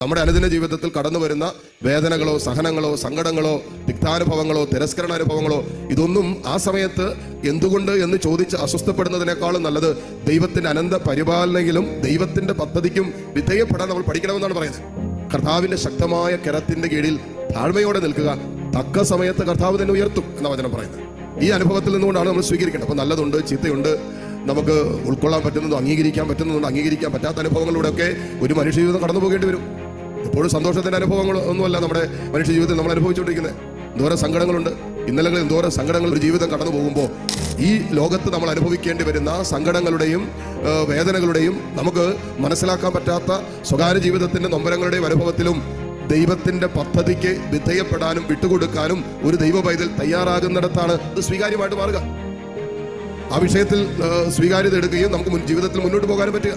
നമ്മുടെ അനുദിന ജീവിതത്തിൽ കടന്നു വരുന്ന വേദനകളോ സഹനങ്ങളോ സങ്കടങ്ങളോ തിക്താനുഭവങ്ങളോ തിരസ്കരണാനുഭവങ്ങളോ ഇതൊന്നും ആ സമയത്ത് എന്തുകൊണ്ട് എന്ന് ചോദിച്ച് അസ്വസ്ഥപ്പെടുന്നതിനേക്കാളും നല്ലത് ദൈവത്തിന്റെ അനന്ത പരിപാലനയിലും ദൈവത്തിന്റെ പദ്ധതിക്കും വിധേയപ്പെടാൻ നമ്മൾ പഠിക്കണമെന്നാണ് പറയുന്നത്. കർത്താവിന്റെ ശക്തമായ കരത്തിന്റെ കീഴിൽ താഴ്മയോടെ നിൽക്കുക, തക്ക സമയത്ത് കർത്താവ് തന്നെ ഉയർത്തും എന്ന വചനം പറയുന്നത്. ഈ അനുഭവത്തിൽ നിന്നുകൊണ്ടാണ് നമ്മൾ സ്വീകരിക്കേണ്ടത്. അപ്പൊ നല്ലതുണ്ട്, ചീത്തയുണ്ട്, നമുക്ക് ഉൾക്കൊള്ളാൻ പറ്റുന്നതും അംഗീകരിക്കാൻ പറ്റുന്നതും അംഗീകരിക്കാൻ പറ്റാത്ത അനുഭവങ്ങളിലൂടെയൊക്കെ ഒരു മനുഷ്യ ജീവിതം കടന്നു പോകേണ്ടി വരും. എപ്പോഴും സന്തോഷത്തിന്റെ അനുഭവങ്ങൾ ഒന്നുമല്ല നമ്മുടെ മനുഷ്യ ജീവിതത്തിൽ നമ്മൾ അനുഭവിച്ചുകൊണ്ടിരിക്കുന്നത്. എന്തോരം സങ്കടങ്ങളുണ്ട്, ഇന്നലകളിൽ എന്തോരം സങ്കടങ്ങൾ ഒരു ജീവിതം കടന്നു പോകുമ്പോൾ ഈ ലോകത്ത് നമ്മൾ അനുഭവിക്കേണ്ടി വരുന്ന സങ്കടങ്ങളുടെയും വേദനകളുടെയും നമുക്ക് മനസ്സിലാക്കാൻ പറ്റാത്ത സ്വകാര്യ ജീവിതത്തിന്റെ നൊമ്പരങ്ങളുടെയും അനുഭവത്തിലും ദൈവത്തിന്റെ പദ്ധതിക്ക് വിധേയപ്പെടാനും വിട്ടുകൊടുക്കാനും ഒരു ദൈവ പൈതൽ തയ്യാറാകുന്നിടത്താണ് ഇത് സ്വീകാര്യമായിട്ട് മാറുക. ആ വിഷയത്തിൽ സ്വീകാര്യത എടുക്കുകയും നമുക്ക് ജീവിതത്തിൽ മുന്നോട്ട് പോകാനും പറ്റുക.